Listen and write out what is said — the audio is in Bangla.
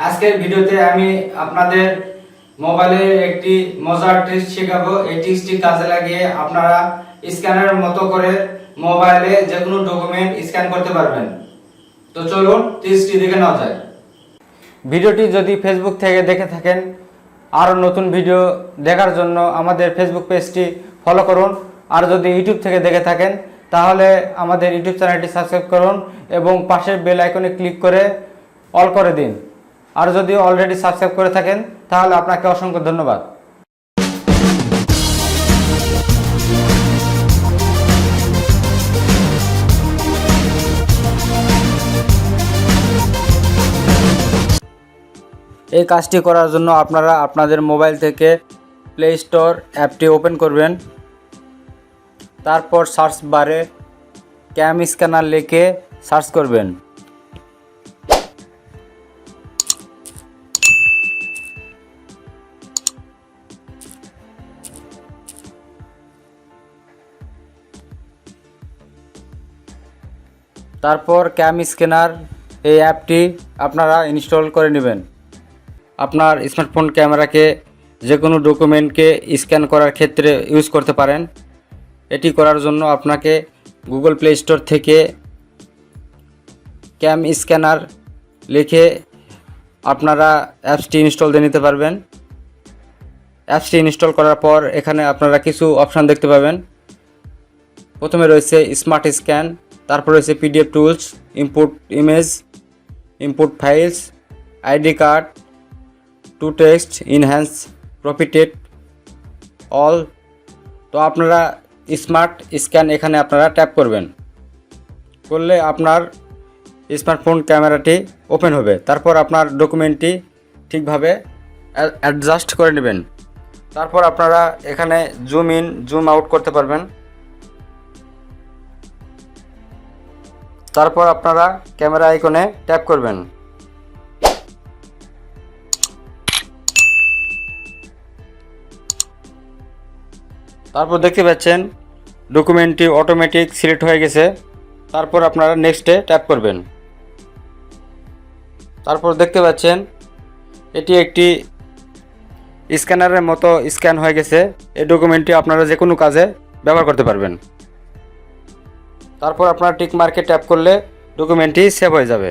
আজকের ভিডিওতে আমি আপনাদের মোবাইলে একটি মজার ট্রিক শেখাবো। এই ট্রিকটি কাজে লাগিয়ে আপনারা স্ক্যানারের মতো করে মোবাইলে যে কোনো ডকুমেন্ট স্ক্যান করতে পারবেন। তো চলুন ট্রিকটি দেখে নেওয়া যায়। ভিডিওটি যদি ফেসবুক থেকে দেখে থাকেন, আরও নতুন ভিডিও দেখার জন্য আমাদের ফেসবুক পেজটি ফলো করুন। আর যদি ইউটিউব থেকে দেখে থাকেন তাহলে আমাদের ইউটিউব চ্যানেলটি সাবস্ক্রাইব করুন এবং পাশের বেল আইকনে ক্লিক করে অল করে দিন। আর যদি অলরেডি সাবস্ক্রাইব করে থাকেন তাহলে আপনাকে অসংখ্য ধন্যবাদ। এই কাজটি করার জন্য আপনারা আপনাদের মোবাইল থেকে প্লে স্টোর অ্যাপটি ওপেন করবেন। তারপর সার্চ বারে ক্যাম স্ক্যানার লিখে সার্চ করবেন। তারপর ক্যাম স্ক্যানার এই অ্যাপটি আপনারা ইনস্টল করে নেবেন। আপনার স্মার্টফোন ক্যামেরাকে যে কোনো ডকুমেন্টকে স্ক্যান করার ক্ষেত্রে ইউজ করতে পারেন। এটি করার জন্য আপনাকে গুগল প্লে স্টোর থেকে ক্যাম স্ক্যানার লিখে আপনারা অ্যাপসটি ইনস্টল দিয়ে নিতে পারবেন। অ্যাপসটি ইনস্টল করার পর এখানে আপনারা কিছু অপশান দেখতে পাবেন। প্রথমে রয়েছে স্মার্ট স্ক্যান, তারপর রয়েছে PDF tools, input image, input files, ID card, to text, enhance, profited, all. তো আপনারা স্মার্ট স্ক্যান এখানে আপনারা ট্যাপ করবেন। করলে আপনার স্মার্টফোন ক্যামেরাটি ওপেন হবে। তারপর আপনার ডকুমেন্টটি ঠিকভাবে অ্যাডজাস্ট করে নেবেন। তারপর আপনারা এখানে জুম ইন জুম আউট করতে পারবেন। তারপর আপনারা ক্যামেরা আইকনে ট্যাপ করবেন। তারপর দেখতে পাচ্ছেন ডকুমেন্টটি অটোমেটিক সিলেক্ট হয়ে গেছে। তারপর আপনারা নেক্সটে ট্যাপ করবেন। তারপর দেখতে পাচ্ছেন এটি একটি স্ক্যানারের মতো স্ক্যান হয়ে গেছে। এই ডকুমেন্টটি আপনারা যে কোনো কাজে ব্যবহার করতে পারবেন। তারপর আপনারা টিক মার্কে ট্যাপ করলে ডকুমেন্টটি সেভ হয়ে যাবে।